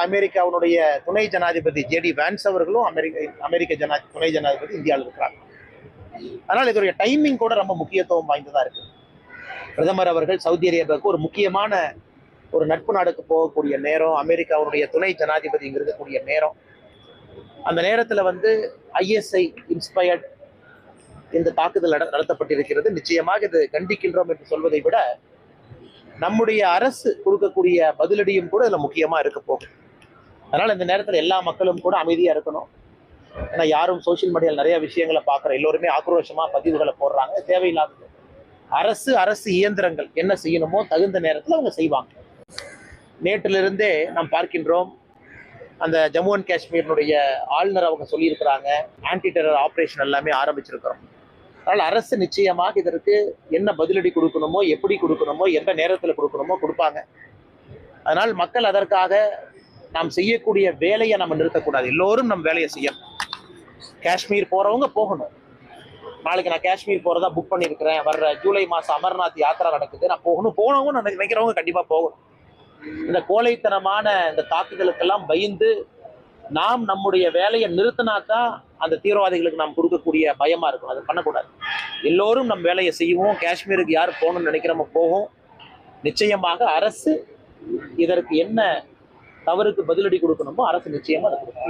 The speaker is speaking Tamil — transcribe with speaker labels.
Speaker 1: அமெரிக்காவுடைய துணை ஜனாதிபதி ஜேடி வான்ஸ் அவர்களும் அமெரிக்க துணை ஜனாதிபதி இந்தியாவில் இருக்கிறாங்க. அதனால் இதோடைய டைமிங் கூட ரொம்ப முக்கியத்துவம் வாய்ந்ததா இருக்கு. பிரதமர் அவர்கள் சவுதி அரேபியாவுக்கு ஒரு முக்கியமான ஒரு நட்பு நாடுக்கு போகக்கூடிய நேரம், அமெரிக்காவுடைய துணை ஜனாதிபதி இருக்கக்கூடிய நேரம். அந்த நேரத்தில் ஐஎஸ்ஐ இன்ஸ்பயர்ட் இந்த தாக்குதல் நடத்தப்பட்டிருக்கிறது. நிச்சயமாக இது கண்டிக்கின்றோம் என்று சொல்வதை விட நம்முடைய அரசு கொடுக்கக்கூடிய பதிலடியும் கூட இதுல முக்கியமா இருக்க போகுது. அதனால இந்த நேரத்தில் எல்லா மக்களும் கூட அமைதியா இருக்கணும். ஏன்னா யாரும் சோசியல் மீடியாவில் நிறைய விஷயங்களை பார்க்குறோம், எல்லோருமே ஆக்ரோஷமா பதிவுகளை போடுறாங்க. தேவையில்லாதது. அரசு இயந்திரங்கள் என்ன செய்யணுமோ தகுந்த நேரத்தில் அவங்க செய்வாங்க. நேற்றிலிருந்தே நாம் பார்க்கின்றோம், அந்த ஜம்மு அண்ட் காஷ்மீரினுடைய ஆளுநர் அவங்க சொல்லியிருக்கிறாங்க, ஆன்டி டெரர் ஆப்ரேஷன் எல்லாமே ஆரம்பிச்சிருக்கிறோம். அதனால் அரசு நிச்சயமாக இதற்கு என்ன பதிலடி கொடுக்கணுமோ, எப்படி கொடுக்கணுமோ, எந்த நேரத்தில் கொடுக்கணுமோ கொடுப்பாங்க. அதனால் மக்கள் அதற்காக நாம் செய்யக்கூடிய வேலையை நம்ம நிறுத்தக்கூடாது. எல்லோரும் நம்ம வேலையை செய்யணும். காஷ்மீர் போறவங்க போகணும். நாளைக்கு நான் காஷ்மீர் போறதா புக் பண்ணியிருக்கிறேன், வர்ற ஜூலை மாதம் அமர்நாத் யாத்திரா நடக்குது, நான் போகணும்னு நினைக்கிறவங்க கண்டிப்பா போகணும். இந்த கோழைத்தனமான இந்த தாக்குதலுக்கெல்லாம் பயந்து நாம் நம்முடைய வேலையை நிறுத்தினாதான் அந்த தீவிரவாதிகளுக்கு நாம் கொடுக்கக்கூடிய பயமா இருக்கும். அதை பண்ணக்கூடாது. எல்லோரும் நம் வேலையை செய்வோம். காஷ்மீருக்கு யார் போகணும்னு நினைக்கிறோமோ போகும். நிச்சயமாக அரசு இதற்கு என்ன தவறுக்கு பதிலடி கொடுக்கணுமோ அரசு நிச்சயமா அதை கொடுக்கும்.